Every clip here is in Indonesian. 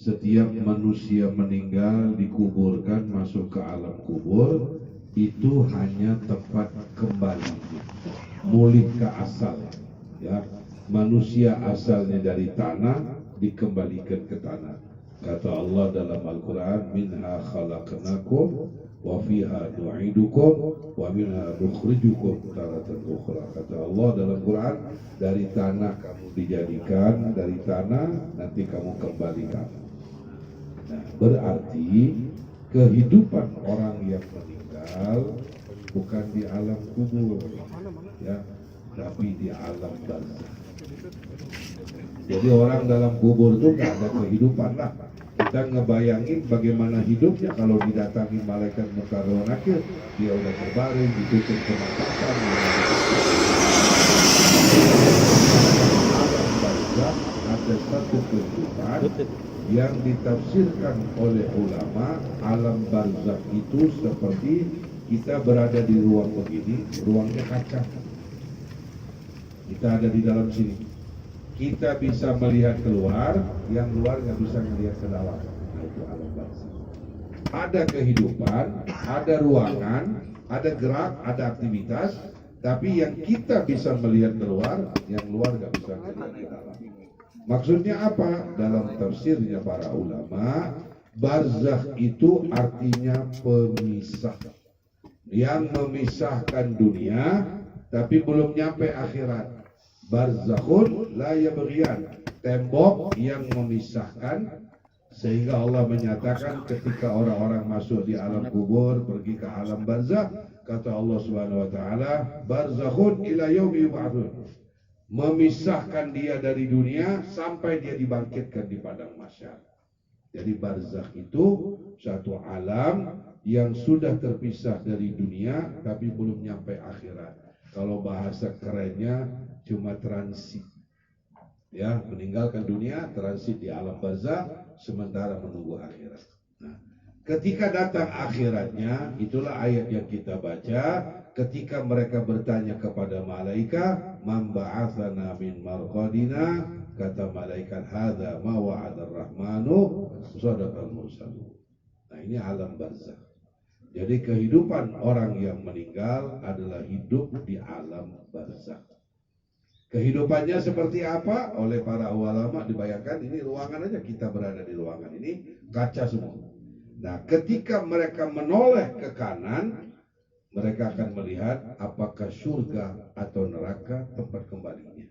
setiap manusia meninggal dikuburkan masuk ke alam kubur, itu hanya tempat kembali, mulih ke asal. Ya, manusia asalnya dari tanah dikembalikan ke tanah. Kata Allah dalam Al-Quran, minha khalaqnakum wa fiha nu'idukum wa minha nukhrijukum taratan ukhra. Kata Allah dalam Quran, dari tanah kamu dijadikan, dari tanah nanti kamu kembalikan. Nah, berarti kehidupan orang yang meninggal bukan di alam kubur, ya, tapi di alam barzakh. Jadi orang dalam kubur itu nggak ada kehidupan lah. Kita ngebayangin bagaimana hidupnya kalau didatangi malaikat munkar wa nakir, dia udah terbaring, ditutup kematakan. Alam barzakh ada satu kehidupan yang ditafsirkan oleh ulama. Alam barzakh itu seperti kita berada di ruang begini, ruangnya kaca. Kita ada di dalam sini. Kita bisa melihat keluar, yang luar nggak bisa melihat ke dalam. Nah, itu alam barzakh. Ada kehidupan, ada ruangan, ada gerak, ada aktivitas, tapi yang kita bisa melihat keluar, yang luar nggak bisa melihat ke dalam. Maksudnya apa? Dalam tafsirnya para ulama, barzakh itu artinya pemisah, yang memisahkan dunia, tapi belum nyampe akhirat. Barzakhun la yabghiyan, tembok yang memisahkan, sehingga Allah menyatakan ketika orang-orang masuk di alam kubur, pergi ke alam barzakh, kata Allah Subhanahu wa taala, barzakhun ila yaumi yub'atsun, memisahkan dia dari dunia sampai dia dibangkitkan di padang mahsyar. Jadi barzakh itu satu alam yang sudah terpisah dari dunia tapi belum nyampe akhirat. Kalau bahasa kerennya cuma transit, ya, meninggalkan dunia, transit di alam barzakh sementara menunggu akhirat. Nah, ketika datang akhiratnya, itulah ayat yang kita baca. Ketika mereka bertanya kepada malaikat, man ba'atsana min marqadina, kata malaikat, hadza ma wa'ada ar-rahmanu sadaqal mursalun. Nah, ini alam barzakh. Jadi kehidupan orang yang meninggal adalah hidup di alam barzakh. Kehidupannya seperti apa? Oleh para ulama dibayangkan, ini ruangan aja, kita berada di ruangan ini, kaca semua. Nah, ketika mereka menoleh ke kanan, mereka akan melihat apakah surga atau neraka tempat kembalinya.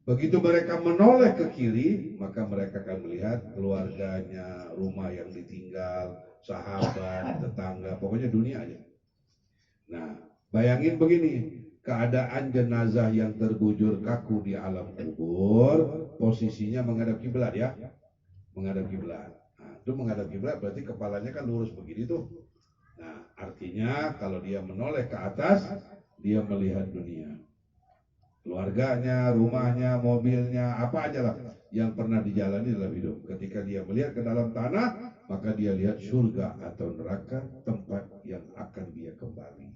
Begitu mereka menoleh ke kiri, maka mereka akan melihat keluarganya, rumah yang ditinggal, sahabat, tetangga, pokoknya dunia aja. Nah, bayangin begini, keadaan jenazah yang terbujur kaku di alam kubur, posisinya menghadap kiblat, ya, menghadap kiblat. Nah, itu menghadap kiblat berarti kepalanya kan lurus begini tuh. Nah, artinya kalau dia menoleh ke atas, dia melihat dunia, keluarganya, rumahnya, mobilnya, apa aja lah yang pernah dijalani dalam hidup. Ketika dia melihat ke dalam tanah, maka dia lihat surga atau neraka, tempat yang akan dia kembali.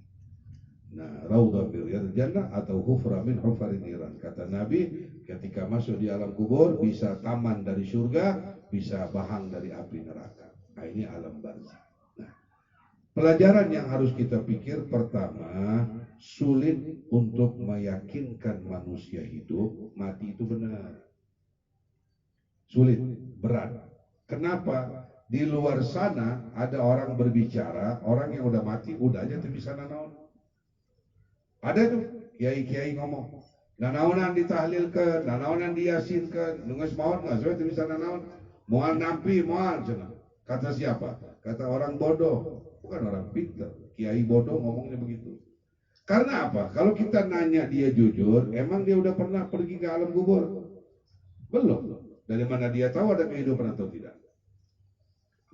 Nah, raudhah min riyadil jannah atau hufra min hufarin niran. Kata Nabi, ketika masuk di alam kubur bisa taman dari surga, bisa bahang dari api neraka. Nah, ini alam barzakh. Nah, pelajaran yang harus kita pikir, pertama, sulit untuk meyakinkan manusia hidup, mati itu benar. Sulit, berat. Kenapa? Di luar sana ada orang berbicara, orang yang udah mati, udah aja tuh bisa nanaon. Ada tuh kiai-kiai ngomong, nanaonan ditahlilkan, nanaonan diyasinkan, nunges maut nggak, soalnya tuh bisa nanaon. Moal nampi, moal cenah. Kata siapa? Kata orang bodoh, bukan orang pintar. Kiai bodoh ngomongnya begitu. Karena apa? Kalau kita nanya dia jujur, emang dia udah pernah pergi ke alam kubur? Belum. Dari mana dia tahu ada kehidupan atau tidak?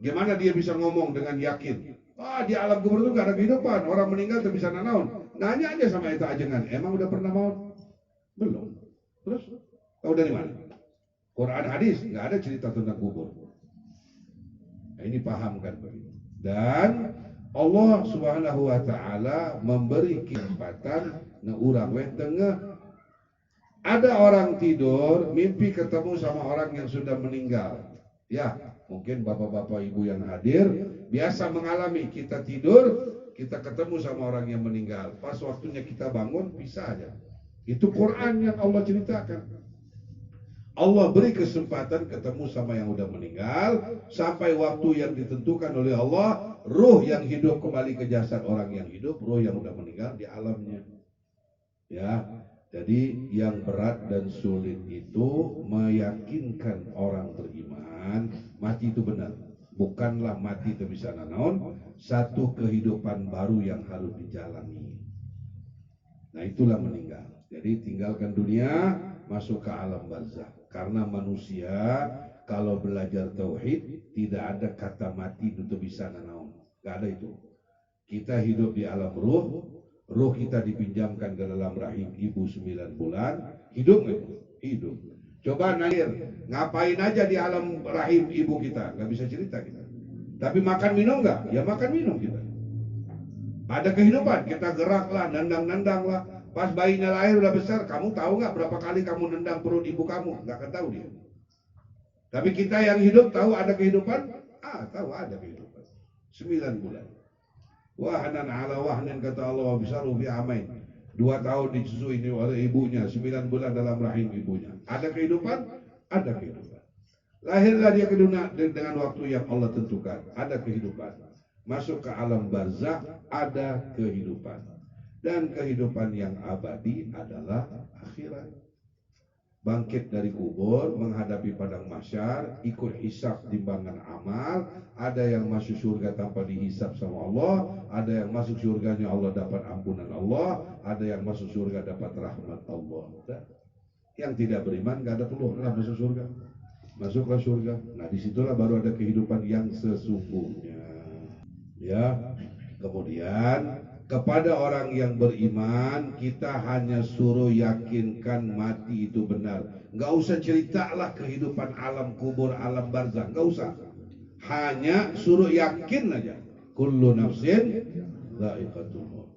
Gimana dia bisa ngomong dengan yakin? Di alam kubur itu gak ada kehidupan, orang meninggal tuh bisa nanaon. Nanya aja sama eta ajengan, emang udah pernah maut? Belum. Terus tahu dari mana? Quran hadis nggak ada cerita tentang kubur. Nah, ini pahamkan begitu. Dan Allah Subhanahu wa taala memberi kesempatan na urang we tengah. Ada orang tidur mimpi ketemu sama orang yang sudah meninggal. Ya, mungkin bapak-bapak ibu yang hadir biasa mengalami, kita tidur, kita ketemu sama orang yang meninggal. Pas waktunya kita bangun, bisa aja. Itu Quran yang Allah ceritakan. Allah beri kesempatan ketemu sama yang udah meninggal sampai waktu yang ditentukan oleh Allah, ruh yang hidup kembali ke jasad orang yang hidup, ruh yang udah meninggal di alamnya. Ya, jadi yang berat dan sulit itu meyakinkan orang beriman mati itu benar. Bukanlah mati itu bisa nanaon, satu kehidupan baru yang harus dijalani. Nah itulah meninggal. Jadi tinggalkan dunia, masuk ke alam barzakh. Karena manusia kalau belajar tauhid tidak ada kata mati itu bisa nanaon. Gak ada itu. Kita hidup di alam ruh, ruh kita dipinjamkan ke dalam rahim ibu 9 bulan, hidup nggak itu? Hidup. Coba nanya, ngapain aja di alam rahim ibu kita? Nggak bisa cerita kita. Tapi makan minum nggak? Ya makan minum kita. Ada kehidupan, kita geraklah, nendang-nendang lah. Pas bayinya lahir udah besar, kamu tahu nggak berapa kali kamu nendang perut ibu kamu? Nggak akan tahu dia. Tapi kita yang hidup tahu ada kehidupan? Tahu ada kehidupan. 9 bulan. Wahnan ala wahnin kata Allah, bisaru fi amain. 2 tahun disusui oleh ibunya, 9 bulan dalam rahim ibunya. Ada kehidupan? Ada kehidupan. Lahirlah dia ke dunia dengan waktu yang Allah tentukan. Ada kehidupan. Masuk ke alam barzakh, ada kehidupan. Dan kehidupan yang abadi adalah akhirat. Bangkit dari kubur, menghadapi padang mahsyar, ikut hisab timbangan amal. Ada yang masuk surga tanpa dihisab sama Allah, ada yang masuk surganya Allah dapat ampunan Allah, ada yang masuk surga dapat rahmat Allah. Yang tidak beriman gak ada peluang lah masuk surga. Masuklah surga. Nah disitulah baru ada kehidupan yang sesungguhnya. Ya, kemudian kepada orang yang beriman kita hanya suruh yakinkan mati itu benar. Nggak usah ceritalah kehidupan alam kubur, alam barzakh, nggak usah. Hanya suruh yakin aja. Kullu nafsin dha'iqatul maut.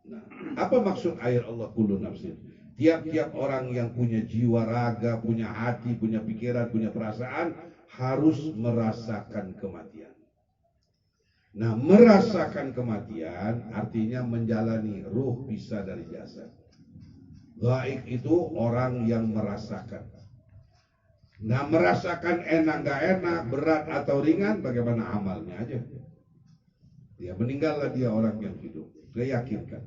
Nah, apa maksud ayat Allah kullu nafsin? Tiap-tiap orang yang punya jiwa raga, punya hati, punya pikiran, punya perasaan harus merasakan kematian. Nah, merasakan kematian artinya menjalani, ruh bisa dari jasad. Gaib itu orang yang merasakan. Nah, merasakan enak gak enak, berat atau ringan, bagaimana amalnya aja. Ya, meninggallah dia orang yang hidup. Saya yakinkan.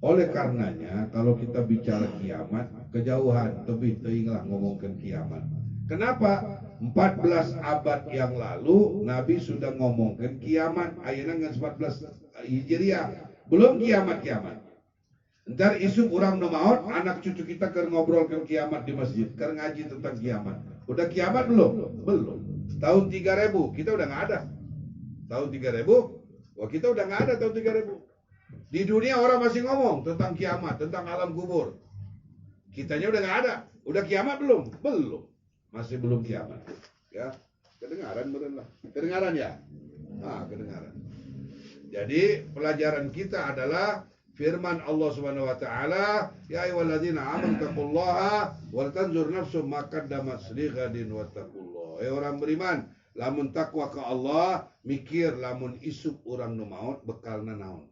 Oleh karenanya, kalau kita bicara kiamat, kejauhan, tebih teinglah ngomongkan kiamat. Kenapa? 14 abad yang lalu Nabi sudah ngomongkan kiamat. Ayeuna geus 14 Hijriah. Belum kiamat-kiamat. Ntar isu orang nemaot, anak cucu kita keur ngobrolkan kiamat di masjid, keur ngaji tentang kiamat. Udah kiamat belum? Belum. Tahun 3000 kita udah nggak ada. Tahun 3000, wah kita udah nggak ada tahun 3000. Di dunia orang masih ngomong tentang kiamat, tentang alam kubur. Kitanya udah nggak ada. Udah kiamat belum? Belum. Masih belum kiamat. Ya, kedengaran bener lah. Kedengaran ya? Kedengaran. Jadi pelajaran kita adalah firman Allah Subhanahu wa taala, ya ayyuhalladzina amanu taqullaha wal tanzur nafsum ma qaddamat lighadin wattaqullah. Orang beriman, lamun takwa ke Allah, mikir lamun isuk urang nu maot bekalna naon.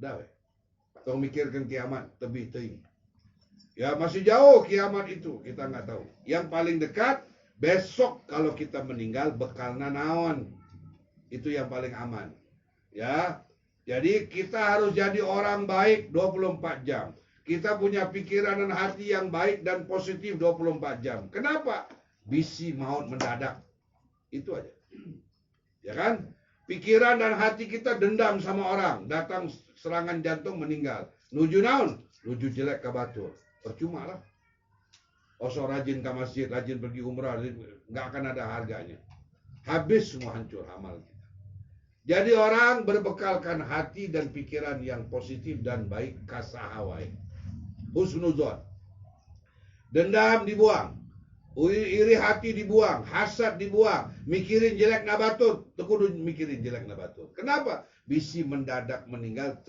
Udah we. Atau mikirkan kiamat tebih teuing. Ya masih jauh kiamat itu, kita nggak tahu. Yang paling dekat besok kalau kita meninggal bekalna naon. Itu yang paling aman. Ya. Jadi kita harus jadi orang baik 24 jam. Kita punya pikiran dan hati yang baik dan positif 24 jam. Kenapa? Bisi maut mendadak. Itu aja. Ya kan? Pikiran dan hati kita dendam sama orang, datang serangan jantung meninggal. Nuju naon? Nuju jelek ke batur. Percuma lah. Osok rajin ke masjid, rajin pergi umrah, nggak akan ada harganya. Habis semua hancur amal kita. Jadi orang berbekalkan hati dan pikiran yang positif dan baik, kasahawai. Husnuzon. Dendam dibuang. Iri hati dibuang, hasad dibuang, mikirin jelek nabatur, tekudu mikirin jelek nabatur. Kenapa? Bisi mendadak meninggal,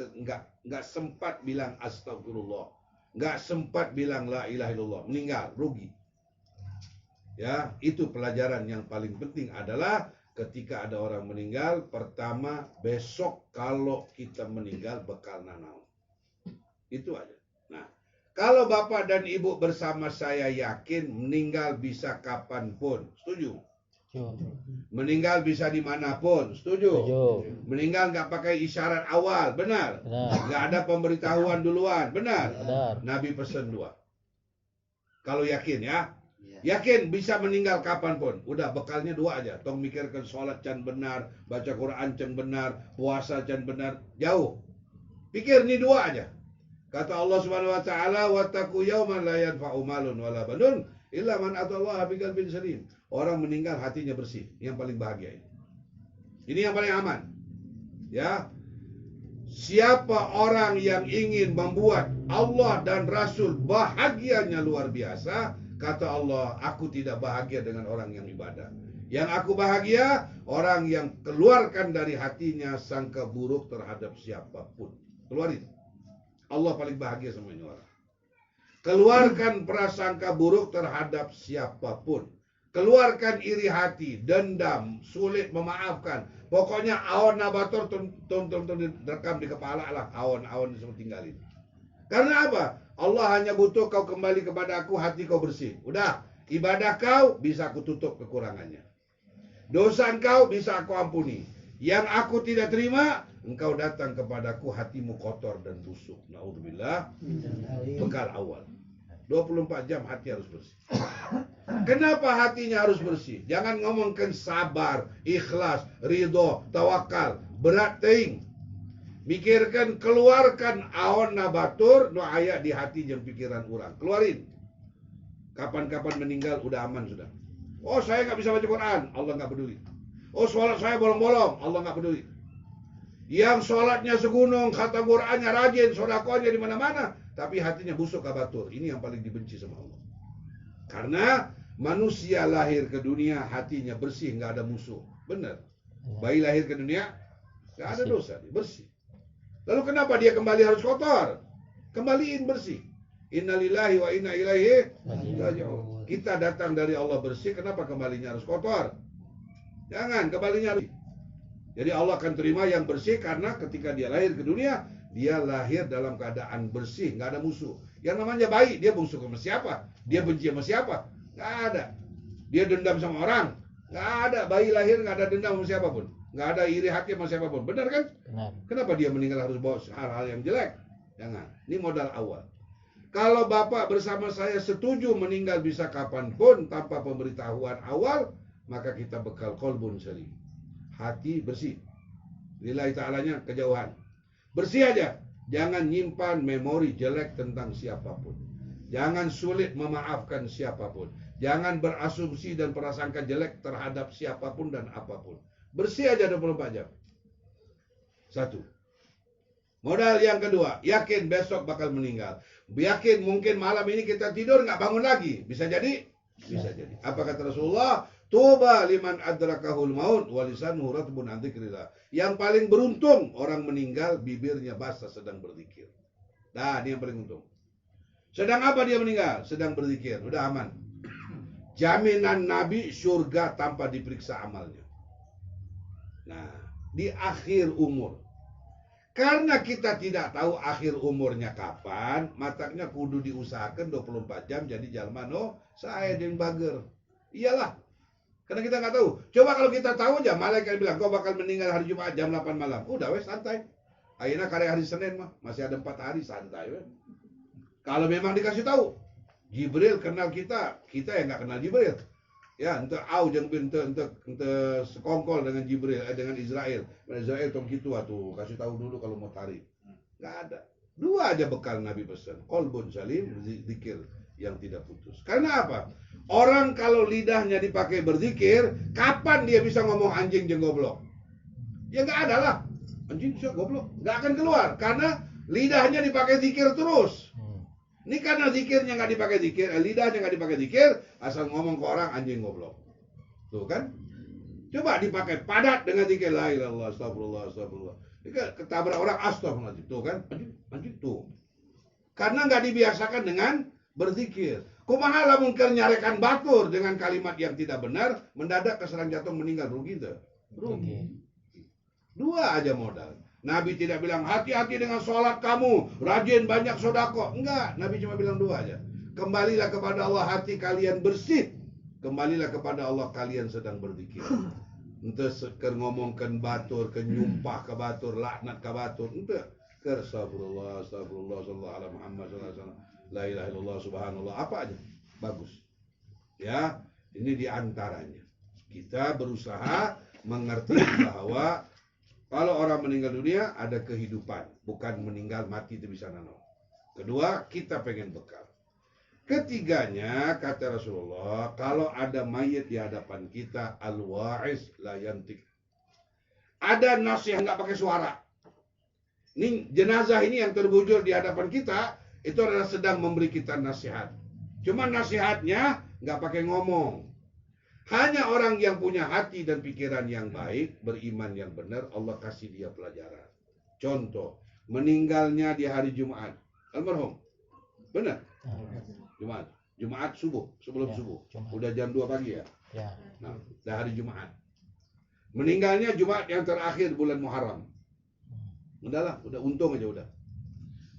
nggak sempat bilang astagfirullah, nggak sempat bilang la ilaha illallah, meninggal, rugi. Ya, itu pelajaran yang paling penting adalah ketika ada orang meninggal, pertama besok kalau kita meninggal bekal nanaon. Itu aja. Nah, kalau Bapak dan Ibu bersama saya yakin meninggal bisa kapanpun, setuju? Meninggal bisa dimanapun, setuju? Meninggal nggak pakai isyarat awal, benar? Nggak ada pemberitahuan duluan, benar? Nabi pesan 2. Kalau yakin ya, yakin bisa meninggal kapanpun, udah bekalnya 2 aja. Tong mikirkan sholat can benar, baca Quran can benar, puasa can benar, jauh. Pikir ini 2 aja. Kata Allah Subhanahu wa taala, "Wattaqu yauman la yanfa'u malun wala banun illa man atallaha biqalbin salim." Orang meninggal hatinya bersih, yang paling bahagia ini. Ini yang paling aman. Ya. Siapa orang yang ingin membuat Allah dan Rasul bahagianya luar biasa, kata Allah, aku tidak bahagia dengan orang yang ibadah. Yang aku bahagia, orang yang keluarkan dari hatinya sangka buruk terhadap siapapun. Keluarin. Allah paling bahagia sama ini orang. Keluarkan prasangka buruk terhadap siapapun. Keluarkan iri hati, dendam, sulit memaafkan. Pokoknya awan nabator rekam di kepala lah. Awan-awan semua tinggalin. Karena apa? Allah hanya butuh kau kembali kepada aku, hati kau bersih. Udah, ibadah kau bisa aku tutup kekurangannya. Dosa engkau bisa aku ampuni. Yang aku tidak terima, engkau datang kepadaku hatimu kotor dan busuk. Naudzubillah. Bekal awal. 24 jam hati harus bersih. Kenapa hatinya harus bersih? Jangan ngomongkan sabar, ikhlas, ridho, tawakal. Berat teing. Mikirkan, keluarkan aon nabatur, no ayat di hati dan pikiran orang. Keluarin. Kapan-kapan meninggal udah aman sudah. Oh, saya nggak bisa baca Quran, Allah nggak peduli. Oh, sholat saya bolong-bolong, Allah nggak peduli. Yang sholatnya segunung, kata Qurannya rajin, sodakohnya di mana-mana, tapi hatinya busuk kabatur. Ini yang paling dibenci sama Allah. Karena manusia lahir ke dunia hatinya bersih, nggak ada musuh. Benar. Bayi lahir ke dunia nggak ada dosa, dia bersih. Lalu kenapa dia kembali harus kotor? Kembaliin bersih. Innalillahi wa inna ilaihi raji'un. Kita datang dari Allah bersih, kenapa kembalinya harus kotor? Jangan, kembalinya bersih. Jadi Allah akan terima yang bersih karena ketika dia lahir ke dunia, dia lahir dalam keadaan bersih, nggak ada musuh. Yang namanya bayi, dia musuh sama siapa? Dia benci sama siapa? Nggak ada. Dia dendam sama orang? Nggak ada. Bayi lahir nggak ada dendam sama siapapun. Nggak ada iri hati sama siapapun. Benar kan? Benar. Kenapa dia meninggal harus bawa hal-hal yang jelek? Jangan. Ini modal awal. Kalau Bapak bersama saya setuju meninggal bisa kapanpun tanpa pemberitahuan awal, maka kita bekal qalbun salim. Hati bersih. Lillahi ta'alanya kejauhan. Bersih aja. Jangan nyimpan memori jelek tentang siapapun. Jangan sulit memaafkan siapapun. Jangan berasumsi dan prasangka jelek terhadap siapapun dan apapun. Bersih aja 24 jam. 1. Modal yang kedua, yakin besok bakal meninggal. Yakin mungkin malam ini kita tidur nggak bangun lagi. Bisa jadi? Bisa jadi. Apa kata Rasulullah? Tuba liman adrakahul maut walisanuhu ratbun an dzikrillah. Yang paling beruntung orang meninggal bibirnya basah sedang berzikir. Nah, ini yang paling untung. Sedang apa dia meninggal? Sedang berzikir. Udah aman. Jaminan Nabi surga tanpa diperiksa amalnya. Nah, di akhir umur. Karena kita tidak tahu akhir umurnya kapan, makanya kudu diusahakan 24 jam jadi jalmano saya yang bager. Iyalah. Karena kita nggak tahu. Coba kalau kita tahu aja, malaikat bilang kau bakal meninggal hari Jumat jam 8 malam. Udah wes santai. Akhirnya karya hari Senin mah masih ada 4 hari santai wes. Kalau memang dikasih tahu, Jibril kenal kita yang nggak kenal Jibril. Ya, ente au jeung ente sekongkol dengan Jibril dengan Israel. Israel tong kitu atuh, kasih tahu dulu kalau mau tarik. Enggak ada. 2 aja bekal Nabi pesan. Qalbun salim, zikir yang tidak putus. Karena apa? Orang kalau lidahnya dipakai berzikir, kapan dia bisa ngomong anjing jeung goblok? Ya enggak ada lah. Anjing bisa goblok, enggak akan keluar karena lidahnya dipakai zikir terus. Ini karena zikirnya nggak dipakai zikir, lidahnya nggak dipakai zikir, asal ngomong ke orang anjing goblok. Tuh kan? Coba dipakai padat dengan zikir la ilaha illallah, astagfirullah, astagfirullah. Ketabrak orang astagfirullah. Tuh kan? Anjing tuh. Karena nggak dibiasakan dengan berzikir. Kumaha lamun keur nyarekan batur dengan kalimat yang tidak benar, mendadak keserang jantung meninggal, rugi tuh. Rugi. Dua aja modal. Nabi tidak bilang hati-hati dengan sholat kamu, rajin banyak sodako. Enggak, Nabi cuma bilang dua aja. Kembalilah kepada Allah, hati kalian bersih. Kembalilah kepada Allah, kalian sedang berzikir. Entah seker ngomongkan batur, ke nyumpah ke batur, laknat ke batur. Entah ker astagfirullah, astagfirullah, sallallahu alaihi Muhammad sallallahu alaihi wasallam. La ilaha illallah, subhanallah, apa aja. Bagus. Ya, ini diantaranya. Kita berusaha mengerti bahwa kalau orang meninggal dunia ada kehidupan, bukan meninggal mati itu bisa nano. Kedua, kita pengen bekal. Ketiganya, kata Rasulullah, kalau ada mayit di hadapan kita, al-wa'iz la yantik. Ada nasihat nggak pakai suara. Ini jenazah ini yang terbujur di hadapan kita, itu adalah sedang memberi kita nasihat. Cuma nasihatnya nggak pakai ngomong. Hanya orang yang punya hati dan pikiran yang baik, beriman yang benar, Allah kasih dia pelajaran. Contoh, meninggalnya di hari Jumat. Almarhum. Benar? Jumat. Jumat subuh, sebelum subuh. Jumat. Udah jam 2 pagi ya? Ya. Nah, dah hari Jumat. Meninggalnya Jumat yang terakhir bulan Muharram. Udahlah, udah untung aja udah.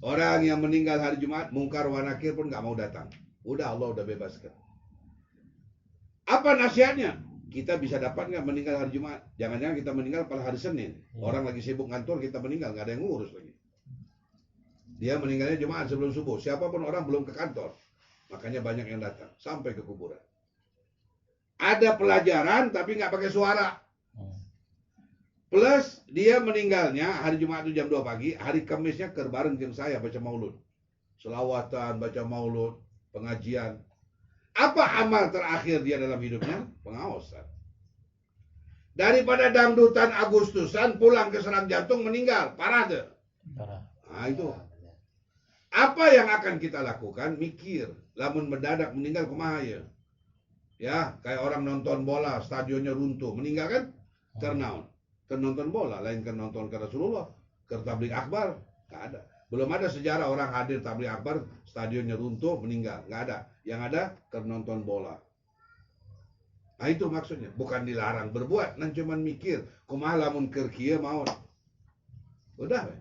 Orang yang meninggal hari Jumat, mungkar wa nakir pun nggak mau datang. Udah Allah udah bebaskan. Apa nasihatnya? Kita bisa dapat nggak meninggal hari Jumat? Jangan-jangan kita meninggal pada hari Senin. Orang lagi sibuk ngantor, kita meninggal, nggak ada yang ngurus lagi. Dia meninggalnya Jumat sebelum subuh. Siapapun orang belum ke kantor. Makanya banyak yang datang sampai ke kuburan. Ada pelajaran tapi nggak pakai suara. Plus dia meninggalnya hari Jumat itu jam 2 pagi, hari Kamisnya bareng dengan saya baca maulud. Selawatan, baca maulud, pengajian. Apa amal terakhir dia dalam hidupnya? Pengawasan. Daripada dangdutan Agustusan pulang ke serangan jantung meninggal, parah tuh. Nah itu. Apa yang akan kita lakukan? Mikir. Lamun mendadak meninggal kumaha ya? Ya, kayak orang nonton bola, stadionnya runtuh, meninggal kan? Karena nonton bola, lain kan nonton ke Rasulullah, ke tabligh akbar, nggak ada. Belum ada sejarah orang hadir tabligh akbar, stadionnya runtuh, meninggal, nggak ada. Yang ada ke nonton bola. Nah itu maksudnya, bukan dilarang berbuat, nan cuman mikir, kumaha lamun keur kieu maut. Udah,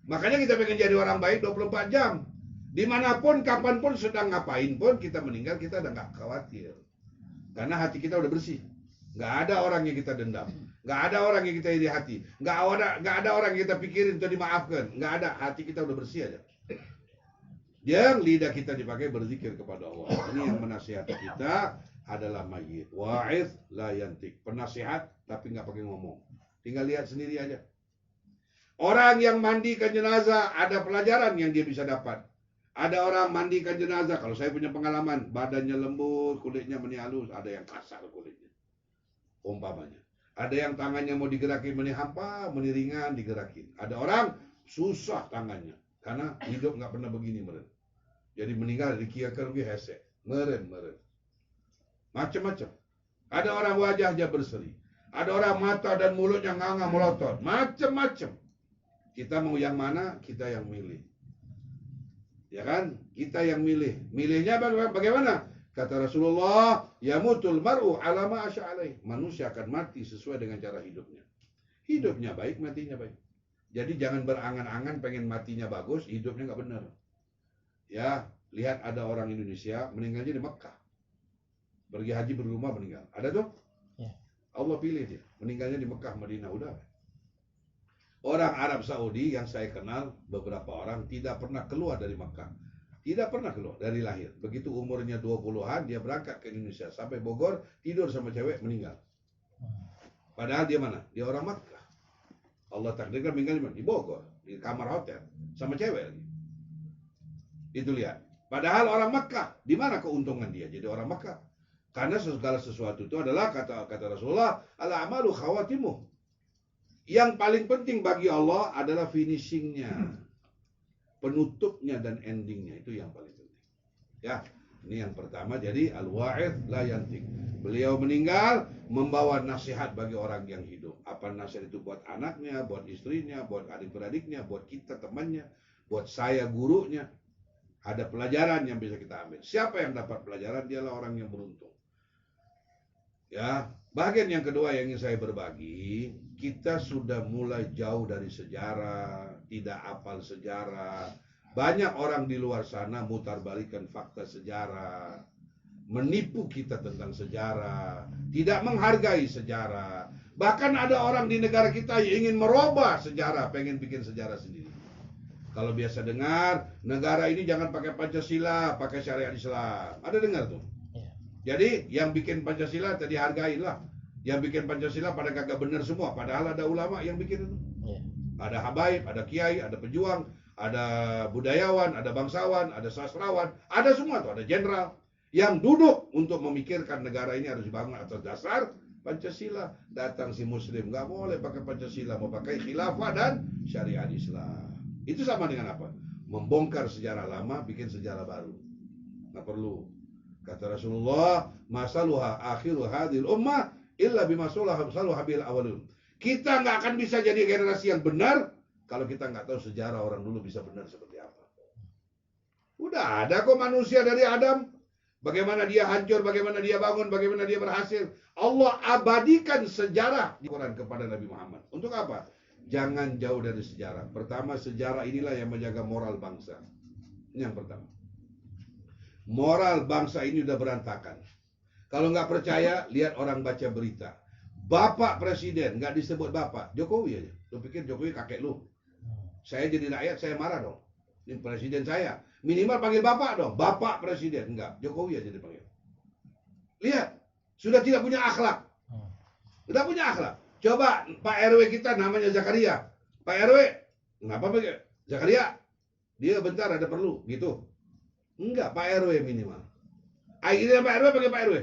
makanya kita pengen jadi orang baik 24 jam. Dimanapun, kapanpun, sedang ngapain pun kita meninggal, kita udah nggak khawatir. Karena hati kita udah bersih. Nggak ada orang yang kita dendam. Nggak ada orang yang kita iri hati. Nggak ada orang yang kita pikirin untuk dimaafkan. Nggak ada. Hati kita udah bersih aja. Yang lidah kita dipakai berzikir kepada Allah. Ini yang menasihati kita adalah mayyit. Wa'iz la yantik. Penasihat tapi nggak pakai ngomong. Tinggal lihat sendiri aja. Orang yang mandikan jenazah ada pelajaran yang dia bisa dapat. Ada orang mandikan jenazah, kalau saya punya pengalaman, badannya lembut, kulitnya meni halus, ada yang kasar kulitnya. Umpamanya. Ada yang tangannya mau digerakin meni hampa, meni ringan digerakin. Ada orang susah tangannya karena hidup nggak pernah begini meren. Jadi meninggal dikiakan ge hese, meren. Macam-macam. Ada orang wajahnya berseri. Ada orang mata dan mulutnya nganga melotot, macam-macam. Kita mau yang mana? Kita yang milih. Ya kan? Kita yang milih. Milihnya bagaimana? Kata Rasulullah, yamutul mar'u ala ma asya'alaih. Manusia akan mati sesuai dengan cara hidupnya. Hidupnya baik, matinya baik. Jadi jangan berangan-angan pengen matinya bagus, hidupnya nggak benar. Ya, lihat ada orang Indonesia meninggalnya di Mekah. Pergi haji berumah meninggal. Ada tuh? Ya. Allah pilih dia. Meninggalnya di Mekah, Madinah, udah. Orang Arab Saudi yang saya kenal, beberapa orang tidak pernah keluar dari Mekah. Tidak pernah keluar dari lahir. Begitu umurnya 20-an, dia berangkat ke Indonesia. Sampai Bogor, tidur sama cewek, meninggal. Padahal dia mana? Dia orang Mekah. Allah takdirkan meninggal di mana? Di Bogor. Di kamar hotel. Sama cewek lagi. Itu lihat. Padahal orang Mekah. Di mana keuntungan dia jadi orang Mekah? Karena segala sesuatu itu adalah, kata Rasulullah, al-amalu khawatimuh. Yang paling penting bagi Allah adalah finishingnya, penutupnya dan endingnya, itu yang paling penting. Ya, ini yang pertama. Jadi al-wa'id la yantik. Beliau meninggal membawa nasihat bagi orang yang hidup. Apa nasihat itu buat anaknya, buat istrinya, buat adik-beradiknya, buat kita temannya, buat saya gurunya. Ada pelajaran yang bisa kita ambil. Siapa yang dapat pelajaran, dialah orang yang beruntung. Ya, bagian yang kedua yang ingin saya berbagi, kita sudah mulai jauh dari sejarah, tidak hafal sejarah. Banyak orang di luar sana mutarbalikkan fakta sejarah, menipu kita tentang sejarah, tidak menghargai sejarah. Bahkan ada orang di negara kita yang ingin merubah sejarah, pengen bikin sejarah sendiri. Kalau biasa dengar, negara ini jangan pakai Pancasila, pakai syariat Islam. Ada dengar tuh? Jadi yang bikin Pancasila tadi hargain lah. Yang bikin Pancasila pada kagak benar semua. Padahal ada ulama yang bikin itu. Ada habaib, ada kiai, ada pejuang, ada budayawan, ada bangsawan, ada sastrawan, ada semua tuh, ada jenderal yang duduk untuk memikirkan negara ini harus dibangun atas dasar Pancasila. Datang si Muslim, nggak boleh pakai Pancasila, mau pakai khilafah dan syariat Islam. Itu sama dengan apa? Membongkar sejarah lama, bikin sejarah baru. Nggak perlu. Kata Rasulullah, masaluha akhiru hadhil ummah illa bimasaluha bil awalun. Kita nggak akan bisa jadi generasi yang benar kalau kita nggak tahu sejarah orang dulu bisa benar seperti apa. Udah ada kok manusia dari Adam. Bagaimana dia hancur, bagaimana dia bangun, bagaimana dia berhasil. Allah abadikan sejarah di Quran kepada Nabi Muhammad. Untuk apa? Jangan jauh dari sejarah. Pertama, sejarah inilah yang menjaga moral bangsa. Ini yang pertama. Moral bangsa ini udah berantakan. Kalau nggak percaya, lihat orang baca berita. Bapak Presiden, nggak disebut Bapak. Jokowi aja. Lu pikir Jokowi kakek lu? Saya jadi rakyat, saya marah dong. Ini Presiden saya. Minimal panggil Bapak dong. Bapak Presiden. Enggak, Jokowi aja dipanggil. Lihat, sudah tidak punya akhlak. Tidak punya akhlak. Coba Pak RW kita namanya Zakaria. Pak RW, kenapa pakai Zakaria? Dia bentar ada perlu, gitu. Enggak, Pak RW minimal. Akhirnya Pak RW pakai Pak RW.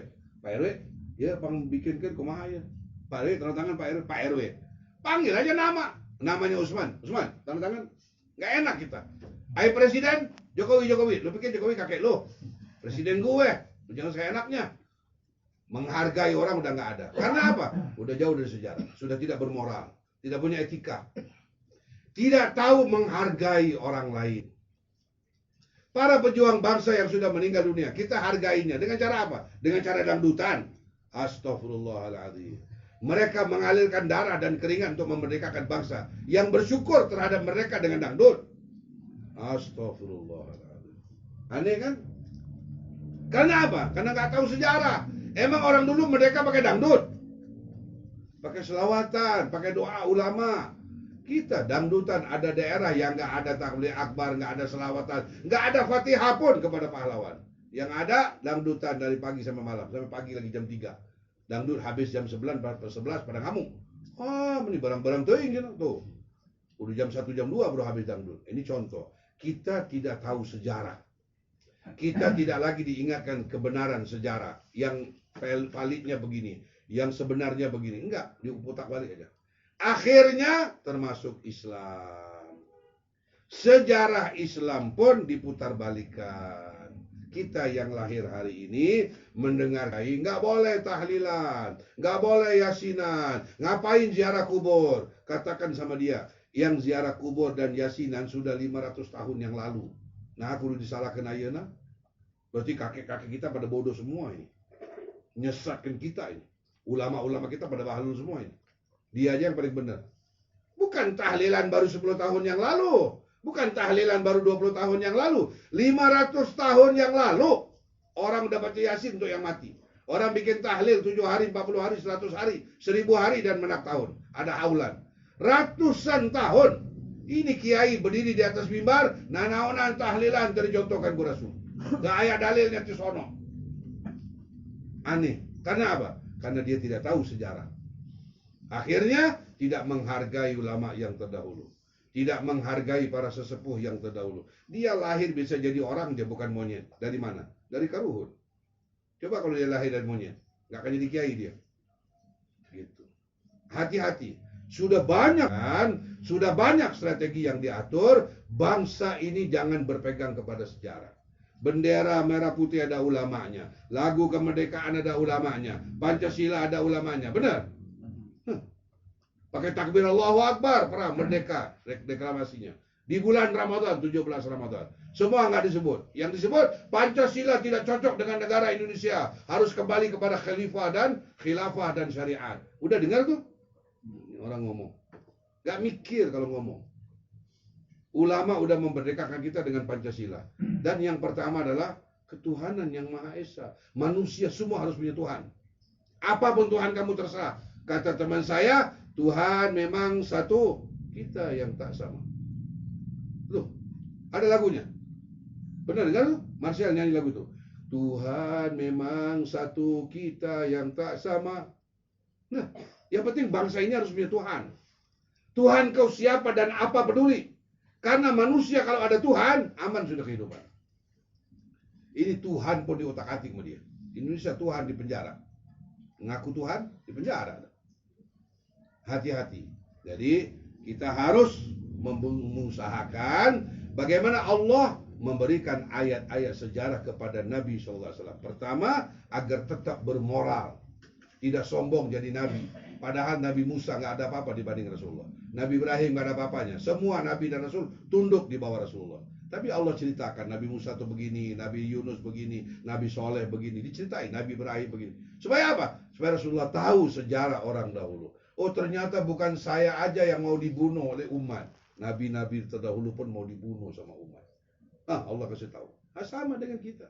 Pak RW, ya pang bikinkan kumaha ya. Pak RW tanda tangan Pak RW, Pak RW. Panggil aja nama. Namanya Usman. Usman, tanda tangan. Enggak enak kita. Hai Presiden, Jokowi. Lu pikir Jokowi kakek lu? Presiden gue. Lu jangan seenaknya. Menghargai orang udah nggak ada. Karena apa? Udah jauh dari sejarah. Sudah tidak bermoral. Tidak punya etika. Tidak tahu menghargai orang lain. Para pejuang bangsa yang sudah meninggal dunia, kita hargainya dengan cara apa? Dengan cara dangdutan. Astagfirullahaladzim. Mereka mengalirkan darah dan keringat untuk memerdekakan bangsa. Yang bersyukur terhadap mereka dengan dangdut. Astagfirullahaladzim. Aneh kan? Karena apa? Karena nggak tahu sejarah. Emang orang dulu merdeka pakai dangdut, pakai selawatan, pakai doa ulama. Kita dangdutan, ada daerah yang nggak ada takbir akbar, nggak ada selawatan, nggak ada fatihah pun kepada pahlawan. Yang ada dangdutan dari pagi sampai malam, sampai pagi lagi jam 3. Dangdut habis jam 11 pada ngamuk. Ini barang-barang teuing gitu tuh. Udah jam 1 jam 2 baru habis dangdut. Ini contoh. Kita tidak tahu sejarah. Kita tidak lagi diingatkan kebenaran sejarah yang validnya begini, yang sebenarnya begini. Enggak, diputar balik aja. Akhirnya termasuk Islam. Sejarah Islam pun diputarbalikkan. Kita yang lahir hari ini mendengar nggak boleh tahlilan, nggak boleh yasinan, ngapain ziarah kubur? Katakan sama dia, yang ziarah kubur dan yasinan sudah 500 tahun yang lalu. Nah, aku udah disalahkan ayeuna. Berarti kakek-kakek kita pada bodoh semua ini. Nyesatkan kita ini. Ulama-ulama kita pada bahalul semua ini. Dia aja yang paling benar. Bukan tahlilan baru 10 tahun yang lalu. Bukan tahlilan baru 20 tahun yang lalu. 500 tahun yang lalu. Orang udah baca yasin untuk yang mati. Orang bikin tahlil 7 hari, 40 hari, 100 hari, 1000 hari dan menak tahun. Ada haulan. Ratusan tahun. Ini kiai berdiri di atas mimbar, nanaonan tahlilan tercontohkan ku Rasul. Gak ayat dalilnya di sono. Aneh. Karena apa? Karena dia tidak tahu sejarah. Akhirnya tidak menghargai ulama yang terdahulu. Tidak menghargai para sesepuh yang terdahulu. Dia lahir bisa jadi orang, dia bukan monyet. Dari mana? Dari karuhun. Coba kalau dia lahir dari monyet, gak akan jadi kiai dia. Gitu. Hati-hati. Sudah banyak kan? Sudah banyak strategi yang diatur. Bangsa ini jangan berpegang kepada sejarah. Bendera merah putih ada ulamanya. Lagu kemerdekaan ada ulamanya. Pancasila ada ulamanya. Benar? Pakai takbir Allahu Akbar, perang merdeka, deklamasinya. Di bulan Ramadan, 17 Ramadan. Semua nggak disebut. Yang disebut Pancasila tidak cocok dengan negara Indonesia. Harus kembali kepada khilafah dan syariat. Udah dengar tuh? Orang ngomong. Gak mikir kalau ngomong. Ulama udah memerdekakan kita dengan Pancasila. Dan yang pertama adalah ketuhanan yang Maha Esa. Manusia semua harus punya Tuhan. Apapun Tuhan kamu terserah. Kata teman saya, Tuhan memang satu, kita yang tak sama. Loh, ada lagunya. Benar dengar tuh? Martial nyanyi lagu itu. Tuhan memang satu, kita yang tak sama. Nah, yang penting bangsa ini harus punya Tuhan. Tuhan kau siapa dan apa peduli. Karena manusia kalau ada Tuhan, aman sudah kehidupan. Ini Tuhan pun diotak-atik sama dia. Indonesia Tuhan di penjara. Ngaku Tuhan di penjara. Hati-hati. Jadi kita harus mengusahakan bagaimana Allah memberikan ayat-ayat sejarah kepada Nabi SAW. Pertama, agar tetap bermoral. Tidak sombong jadi Nabi. Padahal Nabi Musa nggak ada apa-apa dibanding Rasulullah. Nabi Ibrahim nggak ada apa-apanya. Semua Nabi dan Rasul tunduk di bawah Rasulullah. Tapi Allah ceritakan Nabi Musa itu begini, Nabi Yunus begini, Nabi Soleh begini. Diceritain Nabi Ibrahim begini. Supaya apa? Supaya Rasulullah tahu sejarah orang dahulu. Oh ternyata bukan saya aja yang mau dibunuh oleh umat. Nabi-nabi terdahulu pun mau dibunuh sama umat. Allah kasih tahu. Sama dengan kita.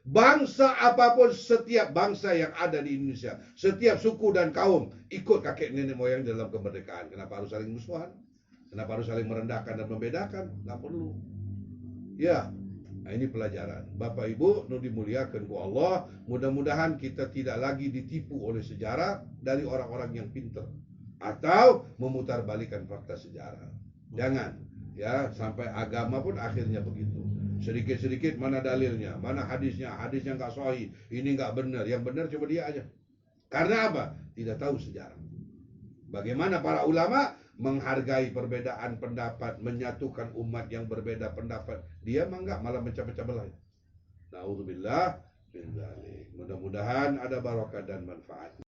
Bangsa apapun, setiap bangsa yang ada di Indonesia, setiap suku dan kaum ikut kakek nenek moyang dalam kemerdekaan. Kenapa harus saling musuhan? Kenapa harus saling merendahkan dan membedakan? Nggak perlu. Ya, nah ini pelajaran. Bapak Ibu, nu dimuliakan ku Allah. Mudah-mudahan kita tidak lagi ditipu oleh sejarah dari orang-orang yang pintar atau memutarbalikkan fakta sejarah. Jangan, ya sampai agama pun akhirnya begitu. Sedikit-sedikit mana dalilnya, mana hadisnya nggak sahih, ini nggak benar, yang benar cuma dia aja. Karena apa? Tidak tahu sejarah. Bagaimana para ulama menghargai perbedaan pendapat, menyatukan umat yang berbeda pendapat. Dia mah enggak, malah mencah-pecah belah. Nauzubillah min dzalik. Mudah-mudahan ada barokah dan manfaat.